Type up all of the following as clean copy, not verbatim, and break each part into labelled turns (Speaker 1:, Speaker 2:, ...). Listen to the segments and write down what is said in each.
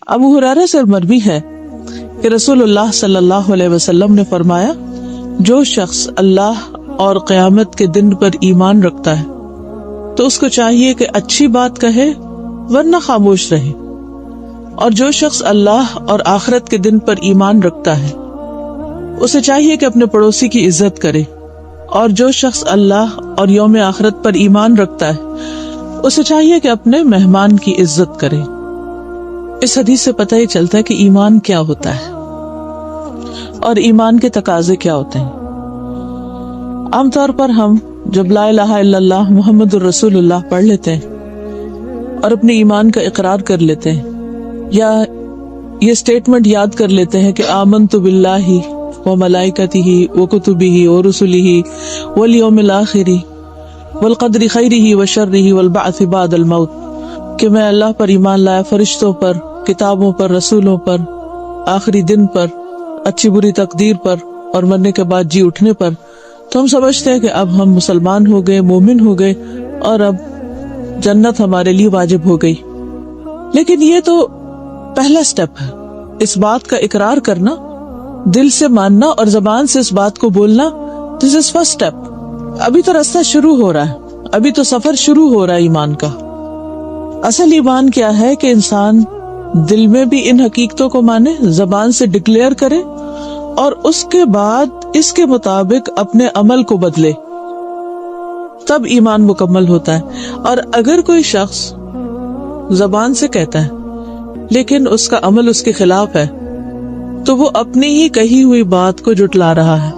Speaker 1: ابو ہریرہ سے مروی ہے کہ رسول اللہ صلی اللہ علیہ وسلم نے فرمایا، جو شخص اللہ اور قیامت کے دن پر ایمان رکھتا ہے تو اس کو چاہیے کہ اچھی بات کہے ورنہ خاموش رہے، اور جو شخص اللہ اور آخرت کے دن پر ایمان رکھتا ہے اسے چاہیے کہ اپنے پڑوسی کی عزت کرے، اور جو شخص اللہ اور یوم آخرت پر ایمان رکھتا ہے اسے چاہیے کہ اپنے مہمان کی عزت کرے۔ اس حدیث سے پتہ ہی چلتا ہے کہ ایمان کیا ہوتا ہے اور ایمان کے تقاضے کیا ہوتے ہیں۔ عام طور پر ہم جب لا الہ الا اللہ محمد الرسول اللہ پڑھ لیتے ہیں اور اپنے ایمان کا اقرار کر لیتے ہیں، یا یہ سٹیٹمنٹ یاد کر لیتے ہیں کہ آمنت باللہ وملائکتہ وکتبہ ورسلہ والیوم الآخر والقدر خیرہ وشرہ والبعث بعد الموت، کہ میں اللہ پر ایمان لایا، فرشتوں پر، کتابوں پر، رسولوں پر، آخری دن پر، اچھی بری تقدیر پر، اور مرنے کے بعد جی اٹھنے پر، تو ہم سمجھتے ہیں کہ اب ہم مسلمان ہو گئے، مومن ہو گئے، اور اب جنت ہمارے لیے واجب ہو گئی۔ لیکن یہ تو پہلا سٹیپ ہے، اس بات کا اقرار کرنا، دل سے ماننا اور زبان سے اس بات کو بولنا، دس از فرسٹ سٹیپ۔ ابھی تو راستہ شروع ہو رہا ہے، ابھی تو سفر شروع ہو رہا ہے ایمان کا۔ اصل ایمان کیا ہے کہ انسان دل میں بھی ان حقیقتوں کو مانے، زبان سے ڈکلیئر کرے، اور اس کے بعد اس کے مطابق اپنے عمل کو بدلے، تب ایمان مکمل ہوتا ہے۔ اور اگر کوئی شخص زبان سے کہتا ہے لیکن اس کا عمل اس کے خلاف ہے تو وہ اپنی ہی کہی ہوئی بات کو جھٹلا رہا ہے۔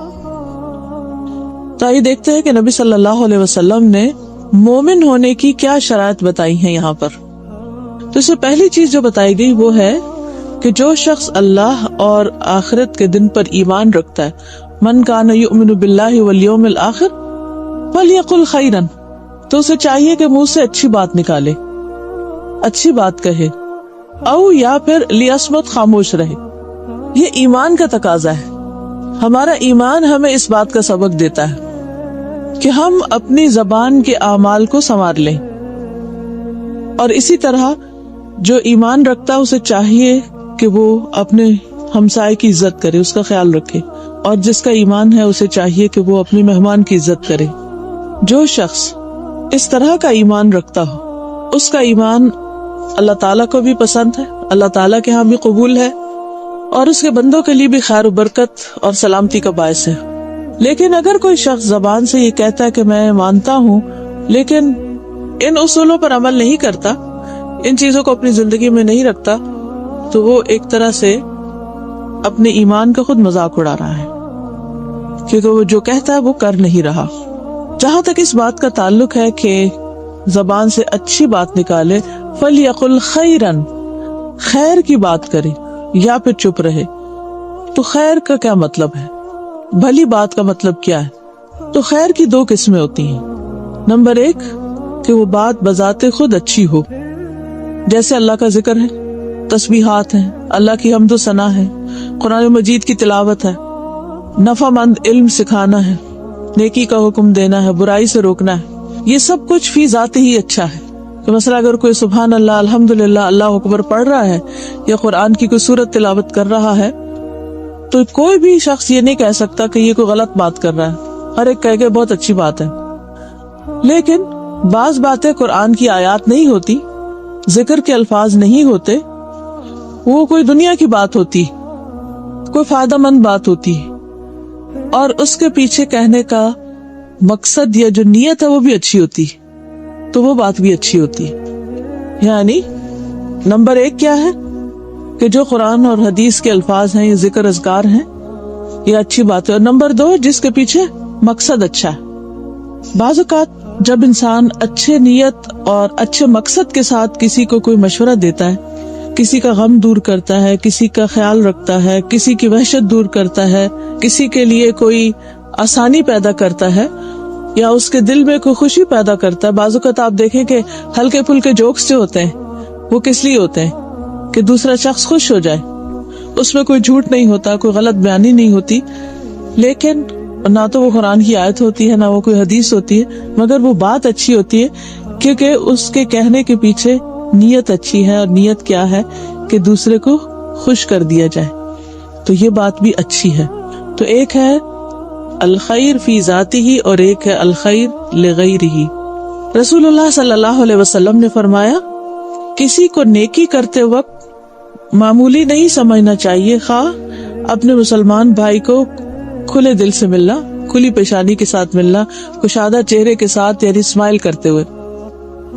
Speaker 1: تو یہ دیکھتے ہیں کہ نبی صلی اللہ علیہ وسلم نے مومن ہونے کی کیا شرائط بتائی ہیں یہاں پر۔ تو اس سے پہلی چیز جو بتائی گئی وہ ہے کہ جو شخص اللہ اور آخرت کے دن پر ایمان رکھتا ہے، من کان یؤمن باللہ والیوم الآخر فلیقل خیرا، تو اسے چاہیے کہ منہ سے اچھی بات نکالے، اچھی بات کہے، او یا پھر لیصمت، خاموش رہے۔ یہ ایمان کا تقاضا ہے۔ ہمارا ایمان ہمیں اس بات کا سبق دیتا ہے کہ ہم اپنی زبان کے اعمال کو سنوار لیں، اور اسی طرح جو ایمان رکھتا اسے چاہیے کہ وہ اپنے ہمسائے کی عزت کرے، اس کا خیال رکھے، اور جس کا ایمان ہے اسے چاہیے کہ وہ اپنے مہمان کی عزت کرے۔ جو شخص اس طرح کا ایمان رکھتا ہو اس کا ایمان اللہ تعالیٰ کو بھی پسند ہے، اللہ تعالیٰ کے ہاں بھی قبول ہے، اور اس کے بندوں کے لیے بھی خیر و برکت اور سلامتی کا باعث ہے۔ لیکن اگر کوئی شخص زبان سے یہ کہتا ہے کہ میں مانتا ہوں لیکن ان اصولوں پر عمل نہیں کرتا، ان چیزوں کو اپنی زندگی میں نہیں رکھتا، تو وہ ایک طرح سے اپنے ایمان کا خود مذاق اڑا رہا ہے، کیونکہ وہ جو کہتا ہے وہ کر نہیں رہا۔ جہاں تک اس بات کا تعلق ہے کہ زبان سے اچھی بات نکالے، فَلْيَقُلْ خَيْرًا، خیر کی بات کرے یا پھر چپ رہے۔ تو خیر کا کیا مطلب ہے؟ بھلی بات کا مطلب کیا ہے؟ تو خیر کی دو قسمیں ہوتی ہیں۔ نمبر ایک کہ وہ بات بذات خود اچھی ہو، جیسے اللہ کا ذکر ہے، تسبیحات ہیں، اللہ کی حمد و ثنا ہے، قرآن مجید کی تلاوت ہے، نفع مند علم سکھانا ہے، نیکی کا حکم دینا ہے، برائی سے روکنا ہے، یہ سب کچھ فی ذات ہی اچھا ہے۔ کہ مثلا اگر کوئی سبحان اللہ، الحمدللہ، اللہ اکبر پڑھ رہا ہے یا قرآن کی کوئی سورت تلاوت کر رہا ہے تو کوئی بھی شخص یہ نہیں کہہ سکتا کہ یہ کوئی غلط بات کر رہا ہے، ہر ایک کہے کہ بہت اچھی بات ہے۔ لیکن بعض باتیں قرآن کی آیات نہیں ہوتی، ذکر کے الفاظ نہیں ہوتے، وہ کوئی دنیا کی بات ہوتی، کوئی فائدہ مند بات ہوتی، اور اس کے پیچھے کہنے کا مقصد یا جو نیت ہے وہ بھی اچھی ہوتی، تو وہ بات بھی اچھی ہوتی۔ یعنی نمبر ایک کیا ہے کہ جو قرآن اور حدیث کے الفاظ ہیں، یہ ذکر اذکار ہیں، یہ اچھی بات ہے۔ اور نمبر دو، جس کے پیچھے مقصد اچھا ہے۔ بعض اوقات جب انسان اچھے نیت اور اچھے مقصد کے ساتھ کسی کو کوئی مشورہ دیتا ہے، کسی کا غم دور کرتا ہے، کسی کا خیال رکھتا ہے، کسی کی وحشت دور کرتا ہے، کسی کے لیے کوئی آسانی پیدا کرتا ہے، یا اس کے دل میں کوئی خوشی پیدا کرتا ہے۔ بعض اوقات آپ دیکھیں کہ ہلکے پھلکے جوکس جو ہوتے ہیں وہ کس لیے ہوتے ہیں؟ کہ دوسرا شخص خوش ہو جائے، اس میں کوئی جھوٹ نہیں ہوتا، کوئی غلط بیانی نہیں ہوتی، لیکن نہ تو وہ قرآن کی آیت ہوتی ہے، نہ وہ کوئی حدیث ہوتی ہے، مگر وہ بات اچھی ہوتی ہے کیونکہ اس کے کہنے کے پیچھے نیت اچھی ہے۔ اور نیت کیا ہے کہ دوسرے کو خوش کر دیا جائے، تو یہ بات بھی اچھی ہے۔ تو ایک ہے الخیر فی ذاتہ اور ایک ہے الخیر لغیرہ۔ رسول اللہ صلی اللہ علیہ وسلم نے فرمایا کسی کو نیکی کرتے وقت معمولی نہیں سمجھنا چاہیے، خواہ اپنے مسلمان بھائی کو کھلے دل سے ملنا، کھلی پیشانی کے ساتھ ملنا، کشادہ چہرے کے ساتھ یعنی اسمائل کرتے ہوئے،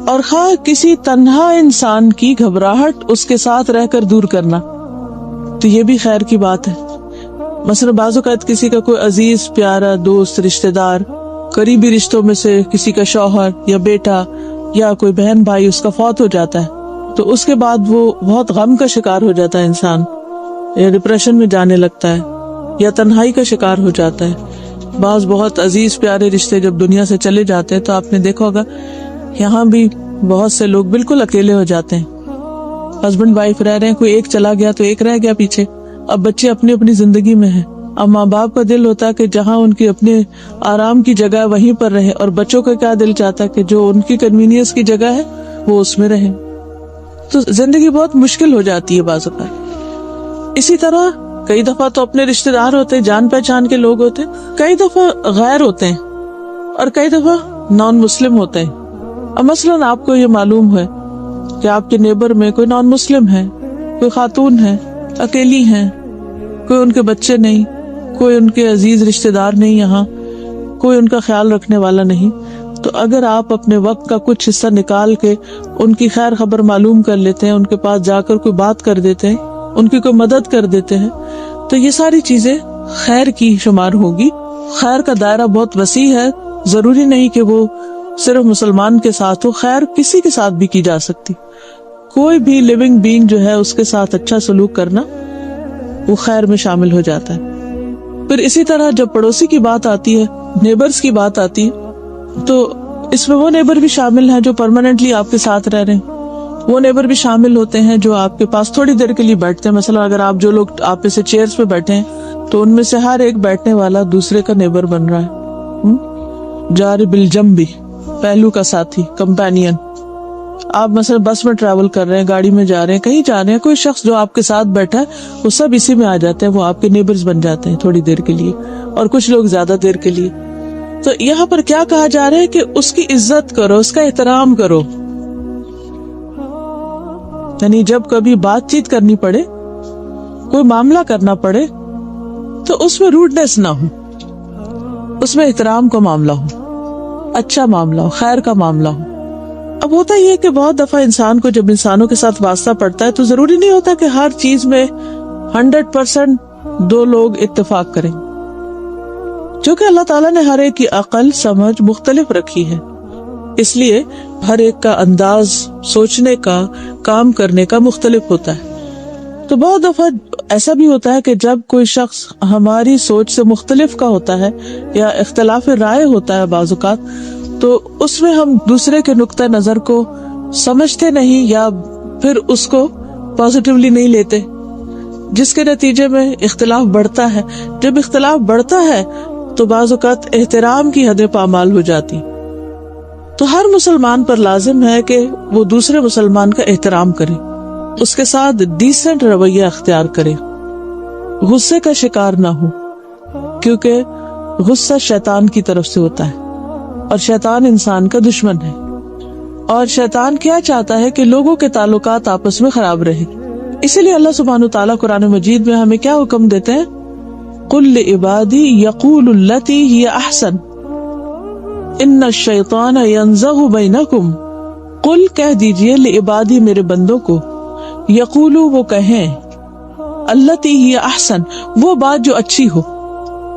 Speaker 1: اور خواہ کسی تنہا انسان کی گھبراہٹ اس کے ساتھ رہ کر دور کرنا، تو یہ بھی خیر کی بات ہے۔ مثلا بعض اوقات کسی کا کوئی عزیز پیارا دوست رشتہ دار قریبی رشتوں میں سے کسی کا شوہر یا بیٹا یا کوئی بہن بھائی اس کا فوت ہو جاتا ہے، تو اس کے بعد وہ بہت غم کا شکار ہو جاتا ہے انسان، یا ڈپریشن میں جانے لگتا ہے یا تنہائی کا شکار ہو جاتا ہے۔ بعض بہت عزیز پیارے رشتے جب دنیا سے چلے جاتے ہیں تو آپ نے دیکھا ہوگا یہاں بھی بہت سے لوگ بالکل اکیلے ہو جاتے ہیں، ہسبینڈ وائف رہ رہے ہیں، کوئی ایک چلا گیا تو ایک رہ گیا پیچھے، اب بچے اپنی اپنی زندگی میں ہیں، اب ماں باپ کا دل ہوتا ہے کہ جہاں ان کی اپنے آرام کی جگہ وہیں پر رہے، اور بچوں کا کیا دل چاہتا ہے کہ جو ان کی کنوینئنس کی جگہ ہے وہ اس میں رہے، تو زندگی بہت مشکل ہو جاتی ہے بعض اوقات۔ اسی طرح کئی دفعہ تو اپنے رشتہ دار ہوتے ہیں، جان پہچان کے لوگ ہوتے ہیں، کئی دفعہ غیر ہوتے ہیں، اور کئی دفعہ نان مسلم ہوتے ہیں۔ اب مثلاً آپ کو یہ معلوم ہے کہ آپ کے نیبر میں کوئی نان مسلم ہے، کوئی خاتون ہے، اکیلی ہیں، کوئی ان کے بچے نہیں، کوئی ان کے عزیز رشتہ دار نہیں، یہاں کوئی ان کا خیال رکھنے والا نہیں، تو اگر آپ اپنے وقت کا کچھ حصہ نکال کے ان کی خیر خبر معلوم کر لیتے ہیں، ان کے پاس جا کر کوئی بات کر دیتے ہیں، ان کی کوئی مدد کر دیتے ہیں، تو یہ ساری چیزیں خیر کی شمار ہوگی۔ خیر کا دائرہ بہت وسیع ہے، ضروری نہیں کہ وہ صرف مسلمان کے ساتھ ہو، خیر کسی کے ساتھ بھی کی جا سکتی، کوئی بھی لیونگ بینگ جو ہے اس کے ساتھ اچھا سلوک کرنا وہ خیر میں شامل ہو جاتا ہے۔ پھر اسی طرح جب پڑوسی کی بات آتی ہے، نیبرز کی بات آتی ہے، تو اس میں وہ نیبر بھی شامل ہیں جو پرماننٹلی آپ کے ساتھ رہ رہے ہیں، وہ نیبر بھی شامل ہوتے ہیں جو آپ کے پاس تھوڑی دیر کے لیے بیٹھتے ہیں۔ مثلا اگر آپ جو لوگ آپ سے چیئرز پہ بیٹھے ہیں تو ان میں سے ہر ایک بیٹھنے والا دوسرے کا نیبر بن رہا ہے، جار بالجنب، پہلو کا ساتھی، کمپینین۔ آپ مثلا بس میں ٹریول کر رہے ہیں، گاڑی میں جا رہے ہیں، کہیں جا رہے ہیں، کوئی شخص جو آپ کے ساتھ بیٹھا ہے وہ سب اسی میں آ جاتے ہیں، وہ آپ کے نیبرز بن جاتے ہیں تھوڑی دیر کے لیے، اور کچھ لوگ زیادہ دیر کے لیے۔ تو یہاں پر کیا کہا جا رہا ہے کہ اس کی عزت کرو، اس کا احترام کرو، یعنی جب کبھی بات چیت کرنی پڑے، کوئی معاملہ کرنا پڑے، تو اس میں روڈنس نہ ہو، اس میں احترام کا معاملہ ہو، اچھا معاملہ ہو، خیر کا معاملہ ہو۔ اب ہوتا یہ کہ بہت دفعہ انسان کو جب انسانوں کے ساتھ واسطہ پڑتا ہے تو ضروری نہیں ہوتا کہ ہر چیز میں 100% دو لوگ اتفاق کریں، کیونکہ اللہ تعالیٰ نے ہر ایک کی عقل سمجھ مختلف رکھی ہے، اس لیے ہر ایک کا انداز سوچنے کا، کام کرنے کا مختلف ہوتا ہے۔ تو بہت دفعہ ایسا بھی ہوتا ہے کہ جب کوئی شخص ہماری سوچ سے مختلف کا ہوتا ہے یا اختلاف رائے ہوتا ہے بعض اوقات، تو اس میں ہم دوسرے کے نقطہ نظر کو سمجھتے نہیں یا پھر اس کو پازیٹیولی نہیں لیتے، جس کے نتیجے میں اختلاف بڑھتا ہے۔ جب اختلاف بڑھتا ہے تو بعض اوقات احترام کی حدیں پامال ہو جاتی، تو ہر مسلمان پر لازم ہے کہ وہ دوسرے مسلمان کا احترام کرے، اس کے ساتھ ڈیسنٹ رویہ اختیار کرے، غصے کا شکار نہ ہو، کیونکہ غصہ شیطان کی طرف سے ہوتا ہے اور شیطان انسان کا دشمن ہے، اور شیطان کیا چاہتا ہے کہ لوگوں کے تعلقات آپس میں خراب رہے۔ اسی لیے اللہ سبحانہ وتعالیٰ قرآن مجید میں ہمیں کیا حکم دیتے ہیں؟ قُل لِعِبَادِي يَقُولُ الَّتِي هِيَ أَحْسَنُ إِنَّ الشَّيْطَانَ يَنزَغُ بَيْنَكُمْ، قل کہہ دیجئے لِعِبَادِي میرے بندوں کو، یقولو وہ کہیں، الَّتِي هِيَ أَحْسَنُ وہ بات جو اچھی ہو،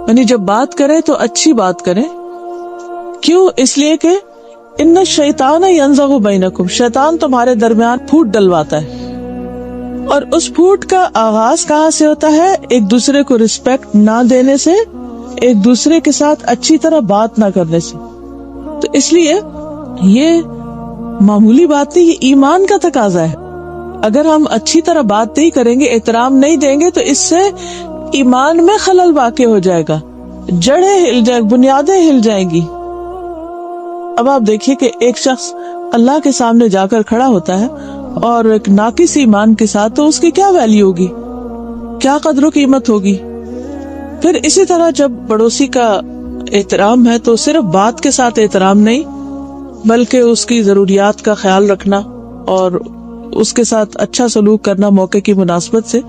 Speaker 1: یعنی جب بات کریں تو اچھی بات کریں۔ کیوں؟ اس لیے کہ ان الشیطان ینزغ بینکم، شیطان تمہارے درمیان پھوٹ ڈلواتا ہے، اور اس پھوٹ کا آغاز کہاں سے ہوتا ہے؟ ایک دوسرے کو رسپیکٹ نہ دینے سے، ایک دوسرے کے ساتھ اچھی طرح بات نہ کرنے سے۔ تو اس لیے یہ معمولی بات نہیں، یہ ایمان کا تقاضا ہے۔ اگر ہم اچھی طرح بات نہیں کریں گے، احترام نہیں دیں گے، تو اس سے ایمان میں خلل واقع ہو جائے گا، جڑیں ہل جائیں، بنیادیں ہل جائیں گی۔ اب آپ دیکھیے کہ ایک شخص اللہ کے سامنے جا کر کھڑا ہوتا ہے اور ایک ناقص ایمان کے ساتھ، تو اس کی کیا ویلیو ہوگی، کیا قدر و قیمت ہوگی. پھر اسی طرح جب پڑوسی کا احترام ہے تو صرف بات کے ساتھ احترام نہیں، بلکہ اس کی ضروریات کا خیال رکھنا اور اس کے ساتھ اچھا سلوک کرنا موقع کی مناسبت سے.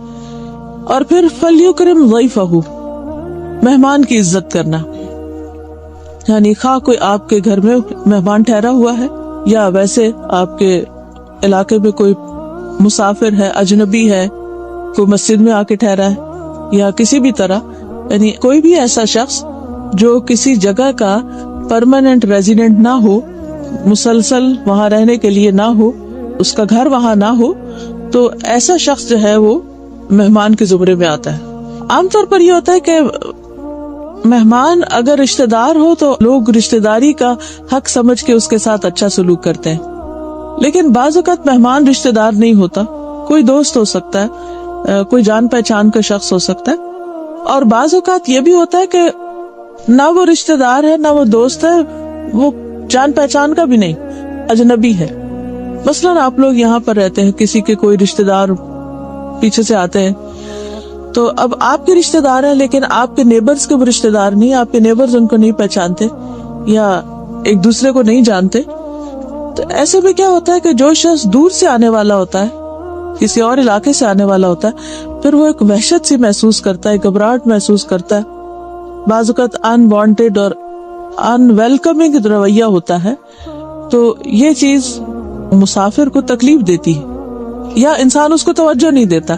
Speaker 1: اور پھر فَلْيُكْرِمْ ضَيْفَهُ، مہمان کی عزت کرنا. یعنی خواہ کوئی آپ کے گھر میں مہمان ٹھہرا ہوا ہے یا ویسے آپ کے علاقے میں کوئی مسافر ہے، اجنبی ہے، کوئی مسجد میں آ کے ٹھہرا ہے یا کسی بھی طرح، یعنی کوئی بھی ایسا شخص جو کسی جگہ کا پرماننٹ ریزیڈنٹ نہ ہو، مسلسل وہاں رہنے کے لیے نہ ہو، اس کا گھر وہاں نہ ہو، تو ایسا شخص جو ہے وہ مہمان کے زمرے میں آتا ہے. عام طور پر یہ ہوتا ہے کہ مہمان اگر رشتہ دار ہو تو لوگ رشتہ داری کا حق سمجھ کے اس کے ساتھ اچھا سلوک کرتے ہیں، لیکن بعض اوقات مہمان رشتہ دار نہیں ہوتا، کوئی دوست ہو سکتا ہے، کوئی جان پہچان کا شخص ہو سکتا ہے. اور بعض اوقات یہ بھی ہوتا ہے کہ نہ وہ رشتہ دار ہے، نہ وہ دوست ہے، وہ جان پہچان کا بھی نہیں، اجنبی ہے. مثلاً آپ لوگ یہاں پر رہتے ہیں، کسی کے کوئی رشتہ دار پیچھے سے آتے ہیں، تو اب آپ کے رشتہ دار ہیں لیکن آپ کے نیبرز کے وہ رشتہ دار نہیں، آپ کے نیبرز ان کو نہیں پہچانتے یا ایک دوسرے کو نہیں جانتے. تو ایسے میں کیا ہوتا ہے کہ جو شخص دور سے آنے والا ہوتا ہے، کسی اور علاقے سے آنے والا ہوتا ہے، پھر وہ ایک وحشت سی محسوس کرتا ہے، گھبراہٹ محسوس کرتا ہے، بعض اوقات ان وانٹیڈ اور ان ویلکمنگ رویہ ہوتا ہے. تو یہ چیز مسافر کو تکلیف دیتی ہے یا انسان اس کو توجہ نہیں دیتا.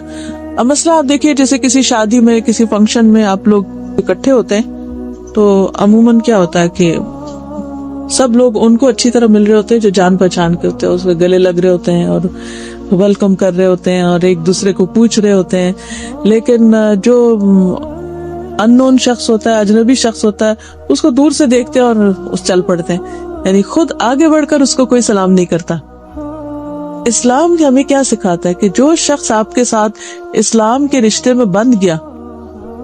Speaker 1: اب مسئلہ آپ دیکھیے، جیسے کسی شادی میں، کسی فنکشن میں آپ لوگ اکٹھے ہوتے ہیں تو عموماً کیا ہوتا ہے کہ سب لوگ ان کو اچھی طرح مل رہے ہوتے ہیں جو جان پہچان کے ہوتے ہیں، اس کے گلے لگ رہے ہوتے ہیں اور ویلکم کر رہے ہوتے ہیں اور ایک دوسرے کو پوچھ رہے ہوتے ہیں. لیکن جو ان نون شخص ہوتا ہے، اجنبی شخص ہوتا ہے، اس کو دور سے دیکھتے ہیں اور اس چل پڑتے ہیں، یعنی خود آگے بڑھ کر اس کو کوئی سلام نہیں کرتا. اسلام ہمیں کیا سکھاتا ہے کہ جو شخص آپ کے ساتھ اسلام کے رشتے میں بندھ گیا،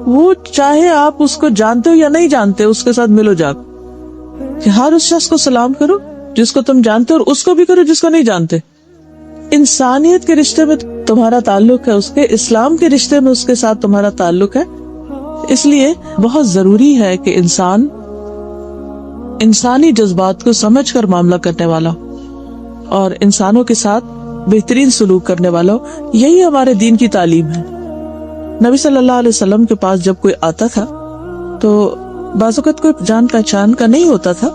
Speaker 1: وہ چاہے آپ اس کو جانتے ہو یا نہیں جانتے، اس کے ساتھ ملو جاؤ. کہ ہر اس شخص کو سلام کرو جس کو تم جانتے ہو، اور اس کو بھی کرو جس کو نہیں جانتے. انسانیت کے رشتے میں تمہارا تعلق ہے، اس کے اسلام کے رشتے میں اس کے ساتھ تمہارا تعلق ہے. اس لیے بہت ضروری ہے کہ انسان انسانی جذبات کو سمجھ کر معاملہ کرنے والا ہو اور انسانوں کے ساتھ بہترین سلوک کرنے والا ہو. یہی ہمارے دین کی تعلیم ہے. نبی صلی اللہ علیہ وسلم کے پاس جب کوئی آتا تھا تو بعض اوقات کوئی جان پہچان کا نہیں ہوتا تھا،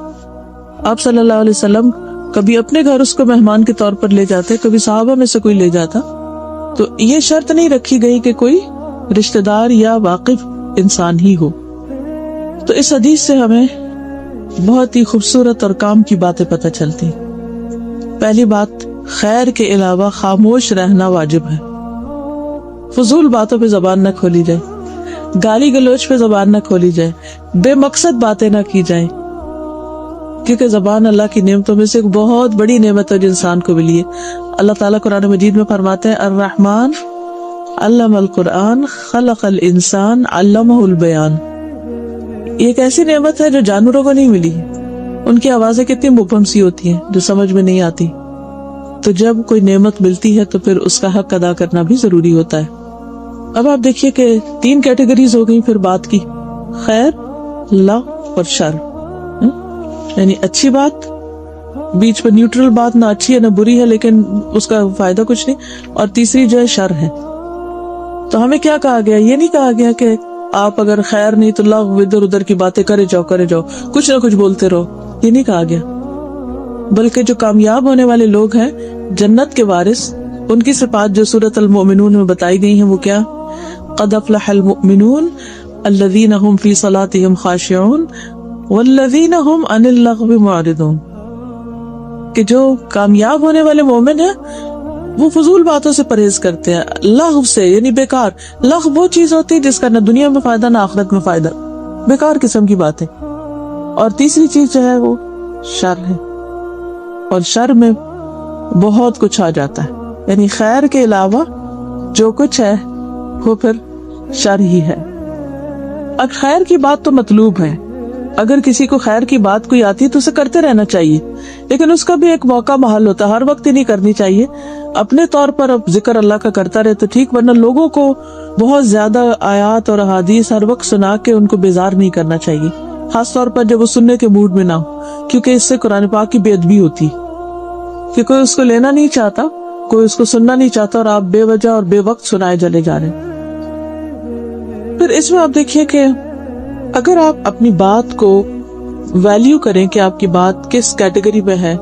Speaker 1: آپ صلی اللہ علیہ وسلم کبھی اپنے گھر اس کو مہمان کے طور پر لے جاتے، کبھی صحابہ میں سے کوئی لے جاتا. تو یہ شرط نہیں رکھی گئی کہ کوئی رشتہ دار یا واقف انسان ہی ہو. تو اس حدیث سے ہمیں بہت ہی خوبصورت اور کام کی باتیں پتہ چلتی. پہلی بات، خیر کے علاوہ خاموش رہنا واجب ہے. فضول باتوں پہ زبان نہ کھولی جائے، گالی گلوچ پہ زبان نہ کھولی جائے، بے مقصد باتیں نہ کی جائیں، کیونکہ زبان اللہ کی نعمتوں میں سے ایک بہت بڑی نعمت ہے جو انسان کو ملی ہے. اللہ تعالیٰ قرآن مجید میں فرماتے ہیں، الرحمن علم القرآن خلق الانسان علمہ البیان. یہ ایک ایسی نعمت ہے جو جانوروں کو نہیں ملی. ان کی آوازیں کتنی مبہم سی ہوتی ہیں جو سمجھ میں نہیں آتی. تو جب کوئی نعمت ملتی ہے تو پھر اس کا حق ادا کرنا بھی ضروری ہوتا ہے. اب آپ دیکھیے کہ 3 کیٹیگریز ہو گئی پھر بات کی، خیر، لغو اور شر. یعنی اچھی بات، بیچ پر نیوٹرل بات، نہ اچھی ہے نہ بری ہے لیکن اس کا فائدہ کچھ نہیں. اور تیسری جو ہے شر ہے. تو ہمیں کیا کہا گیا؟ یہ نہیں کہا گیا کہ آپ اگر خیر نہیں تو لغو، ادھر ادھر کی باتیں کرے جاؤ کچھ نہ کچھ بولتے رہو. یہ نہیں کہا گیا، بلکہ جو کامیاب ہونے والے لوگ ہیں، جنت کے وارث، ان کی صفات جو سورۃ المؤمنون میں بتائی گئی ہیں وہ کیا؟ قد افلح المؤمنون الذین هم فی صلاتهم خاشعون والذین هم عن اللغو معرضون. کہ جو کامیاب ہونے والے مومن ہیں وہ فضول باتوں سے پرہیز کرتے ہیں، لغو سے یعنی بیکار. لغو وہ چیز ہوتی ہے جس کا نہ دنیا میں فائدہ نہ آخرت میں فائدہ، بیکار قسم کی باتیں. اور تیسری چیز جو ہے وہ شر ہے، اور شر میں بہت کچھ آ جاتا ہے. یعنی خیر کے علاوہ جو کچھ ہے وہ پھر شر ہی ہے. اب خیر کی بات تو مطلوب ہے، اگر کسی کو خیر کی بات کوئی آتی ہے تو اسے کرتے رہنا چاہیے، لیکن اس کا بھی ایک موقع محل ہوتا ہے، ہر وقت ہی نہیں کرنی چاہیے. اپنے طور پر اب ذکر اللہ کا کرتا رہے تو ٹھیک، ورنہ لوگوں کو بہت زیادہ آیات اور احادیث ہر وقت سنا کے ان کو بیزار نہیں کرنا چاہیے، خاص طور پر جب وہ سننے کے موڈ میں نہ ہو، کیونکہ اس سے قرآن پاک کی بے ادبی ہوتی کہ کوئی اس کو لینا نہیں چاہتا، کوئی اس کو سننا نہیں چاہتا، اور آپ بے وجہ اور بے وقت سنائے چلے جا رہے ہیں. پھر اس میں آپ دیکھیے کہ اگر آپ اپنی بات کو ویلیو کریں کہ آپ کی بات کس کیٹیگری میں ہے،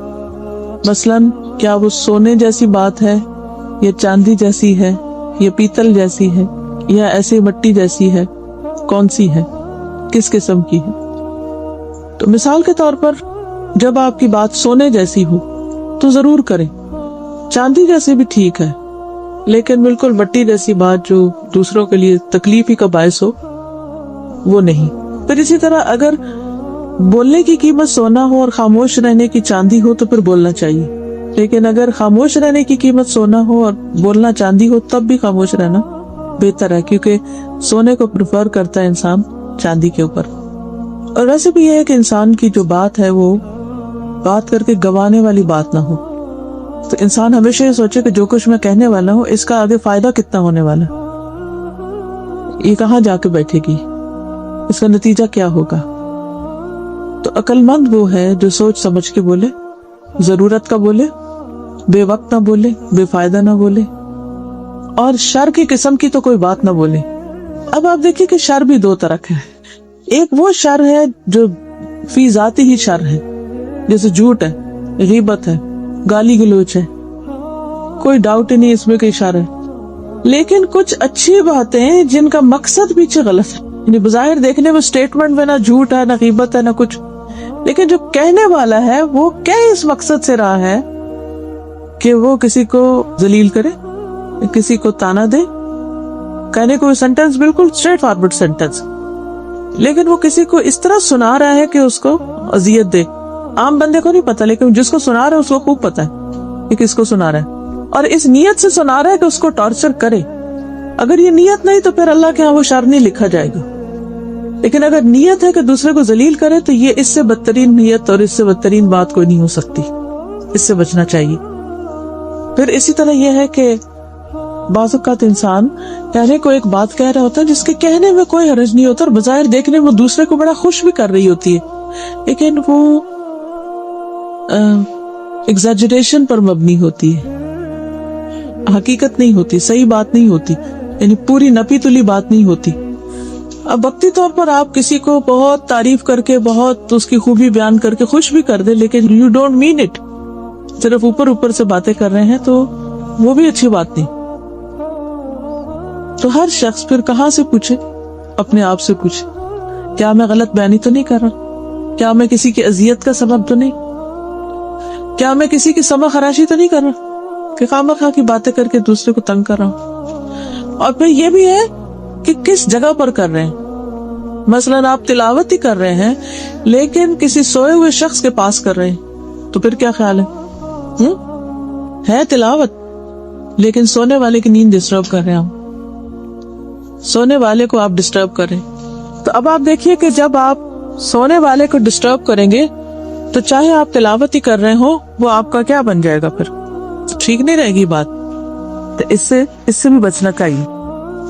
Speaker 1: مثلاً کیا وہ سونے جیسی بات ہے، یا چاندی جیسی ہے، یا پیتل جیسی ہے، یا ایسے مٹی جیسی ہے، کون سی ہے، کس قسم کی ہے. تو مثال کے طور پر جب آپ کی بات سونے جیسی ہو تو ضرور کریں، چاندی جیسی بھی ٹھیک ہے، لیکن بالکل مٹی جیسی بات جو دوسروں کے لیے تکلیف ہی کا باعث ہو وہ نہیں. پھر اسی طرح اگر بولنے کی قیمت سونا ہو اور خاموش رہنے کی چاندی ہو تو پھر بولنا چاہیے، لیکن اگر خاموش رہنے کی قیمت سونا ہو اور بولنا چاندی ہو تب بھی خاموش رہنا بہتر ہے، کیونکہ سونے کو پریفر کرتا ہے انسان چاندی کے اوپر. اور ویسے بھی یہ ہے کہ انسان کی جو بات ہے وہ بات کر کے گوانے والی بات نہ ہو. تو انسان ہمیشہ یہ سوچے کہ جو کچھ میں کہنے والا ہوں اس کا آگے فائدہ کتنا ہونے والا، یہ کہاں جا کے بیٹھے گی، اس کا نتیجہ کیا ہوگا. تو عقل مند وہ ہے جو سوچ سمجھ کے بولے، ضرورت کا بولے، بے وقت نہ بولے، بے فائدہ نہ بولے، اور شر کی قسم کی تو کوئی بات نہ بولے. اب آپ دیکھیں کہ شر بھی دو طرح ہے. ایک وہ شر ہے جو فی ذاتی ہی شر ہے، جیسے جھوٹ ہے، غیبت ہے، گالی گلوچ ہے، کوئی ڈاؤٹ ہی نہیں اس میں کوئی شر ہے. لیکن کچھ اچھی باتیں جن کا مقصد پیچھے غلط ہے، یعنی بظاہر دیکھنے میں اسٹیٹمنٹ میں نہ جھوٹ ہے نہ غیبت ہے نہ کچھ، لیکن جو کہنے والا ہے وہ کیا اس مقصد سے رہا ہے کہ وہ کسی کو ذلیل کرے، کسی کو تانا دے. کہنے کو سینٹینس بالکل اسٹریٹ فارورڈ سینٹینس، لیکن وہ کسی کو اس طرح سنا رہا ہے کہ اس کو اذیت دے. عام بندے کو نہیں پتا، لیکن جس کو سنا رہا ہے اس کو خوب پتا ہے کہ کس کو سنا رہا ہے، اور اس نیت سے سنا رہا ہے کہ اس کو ٹارچر کرے. اگر یہ نیت نہیں تو پھر اللہ کے ہاں وہ شر نہیں لکھا جائے گا، لیکن اگر نیت ہے کہ دوسرے کو ذلیل کرے تو یہ اس سے بدترین نیت اور اس سے بدترین بات کوئی نہیں ہو سکتی، اس سے بچنا چاہیے. پھر اسی طرح یہ ہے کہ بعض اوقات انسان کہنے کو ایک بات کہہ رہا ہوتا ہے جس کے کہنے میں کوئی حرج نہیں ہوتا، اور بظاہر دیکھنے میں دوسرے کو بڑا خوش بھی کر رہی ہوتی ہے، لیکن وہ ایگزیجریشن پر مبنی ہوتی ہے، حقیقت نہیں ہوتی، صحیح بات نہیں ہوتی، یعنی پوری نپی تلی بات نہیں ہوتی. اب وقتی طور پر آپ کسی کو بہت تعریف کر کے، بہت اس کی خوبی بیان کر کے خوش بھی کر دے، لیکن یو ڈونٹ مین اٹ، صرف اوپر اوپر سے باتیں کر رہے ہیں، تو وہ بھی اچھی بات نہیں. تو ہر شخص پھر کہاں سے پوچھے؟ اپنے آپ سے پوچھے، کیا میں غلط بیانی تو نہیں کر رہا؟ کیا میں کسی کی اذیت کا سبب تو نہیں؟ کیا میں کسی کی سمع خراشی تو نہیں کر رہا کہ خواہ مخواہ کی باتیں کر کے دوسرے کو تنگ کر رہا ہوں؟ اور پھر یہ بھی ہے کہ کس جگہ پر کر رہے ہیں. مثلاً آپ تلاوت ہی کر رہے ہیں لیکن کسی سوئے ہوئے شخص کے پاس کر رہے ہیں، تو پھر کیا خیال ہے تلاوت لیکن سونے والے کی نیند ڈسٹرب کر رہے ہیں، ہم سونے والے کو آپ ڈسٹرب کر رہے ہیں. تو اب آپ دیکھیے کہ جب آپ سونے والے کو ڈسٹرب کریں گے تو چاہے آپ تلاوت ہی کر رہے ہو، وہ آپ کا کیا بن جائے گا، پھر ٹھیک نہیں رہے گی بات. تو اس سے بھی بچنا چاہیے.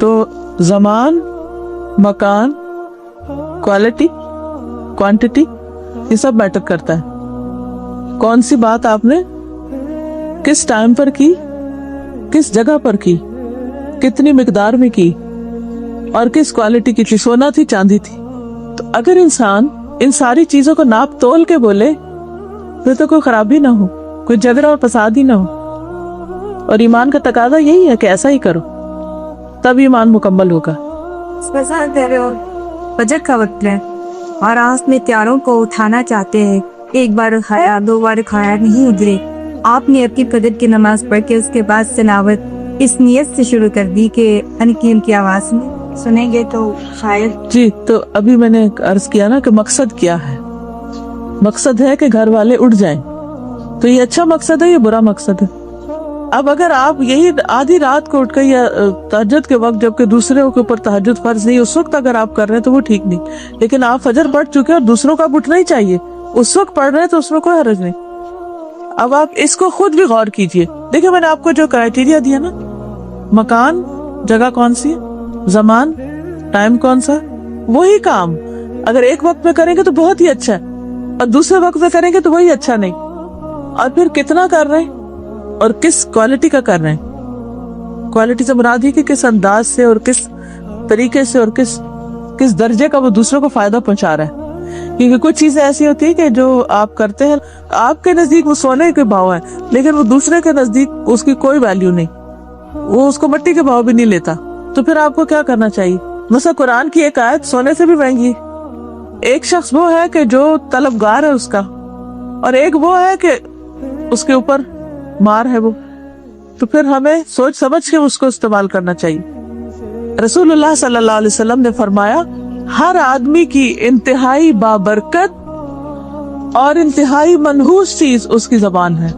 Speaker 1: تو زمان، مکان، کوالٹی، کوانٹٹی، یہ سب میٹر کرتا ہے. کون سی بات آپ نے کس ٹائم پر کی، کس جگہ پر کی، کتنی مقدار میں کی، اور کس کوالٹی کی تھی، سونا تھی چاندی تھی. تو اگر انسان ان ساری چیزوں کو ناپ تول کے بولے پھر تو کوئی خرابی نہ ہو، کوئی جھگڑا اور فساد ہی نہ ہو. اور ایمان کا تقاضا یہی ہے کہ ایسا ہی کرو، تب ایمان مکمل ہوگا.
Speaker 2: فجر کا وقت ہے اور آپ میں تیاروں کو اٹھانا چاہتے ہیں، ایک بار کھایا، دو بار کھایا نہیں ادھرے. آپ نے اپنی فجر کی نماز پڑھ کے اس کے بعد تلاوت اس نیت سے شروع کر دی کہ ان کی آواز میں سنیں گے تو شاید.
Speaker 1: جی، تو ابھی میں نے عرض کیا نا کہ مقصد کیا ہے. مقصد ہے کہ گھر والے اٹھ جائیں، تو یہ اچھا مقصد ہے یا برا مقصد ہے؟ اب اگر آپ یہی آدھی رات کو اٹھ کے یا تہجد کے وقت جبکہ دوسروں کے اوپر تہجد فرض نہیں اس وقت اگر آپ کر رہے ہیں تو وہ ٹھیک نہیں، لیکن آپ فجر پڑھ چکے اور دوسروں کا اٹھنا ہی چاہیے اس وقت پڑھ رہے ہیں تو اس میں کوئی حرج نہیں۔ اب آپ اس کو خود بھی غور کیجئے، دیکھیں میں نے آپ کو جو کرائٹیریا دیا نا، مکان، جگہ کون سی ہے، زمان، ٹائم کون سا، وہی کام اگر ایک وقت میں کریں گے تو بہت ہی اچھا ہے اور دوسرے وقت میں کریں گے تو وہی اچھا نہیں، اور پھر کتنا کر رہے ہیں اور کس کوالٹی کا کر رہے ہیں۔ کوالٹی سے مراد ہے کہ کس انداز سے اور کس طریقے سے اور کس درجے کا وہ دوسروں کو فائدہ پہنچا رہا ہے، کیونکہ کچھ چیزیں ایسی ہوتی ہیں کہ جو آپ کرتے ہیں آپ کے نزدیک وہ سونے کے بھاؤ ہے، لیکن وہ دوسرے کے نزدیک اس کی کوئی ویلیو نہیں، وہ اس کو مٹی کے بھاؤ بھی نہیں لیتا۔ تو پھر آپ کو کیا کرنا چاہیے؟ مثلا قرآن کی ایک آیت سونے سے بھی مہنگی ہے۔ ایک شخص وہ ہے کہ جو طلبگار ہے اس کا، اور ایک وہ ہے کہ اس کے اوپر مار ہے وہ، تو پھر ہمیں سوچ سمجھ کے اس کو استعمال کرنا چاہیے۔ رسول اللہ صلی اللہ علیہ وسلم نے فرمایا ہر آدمی کی انتہائی بابرکت اور انتہائی منحوس چیز اس کی زبان ہے،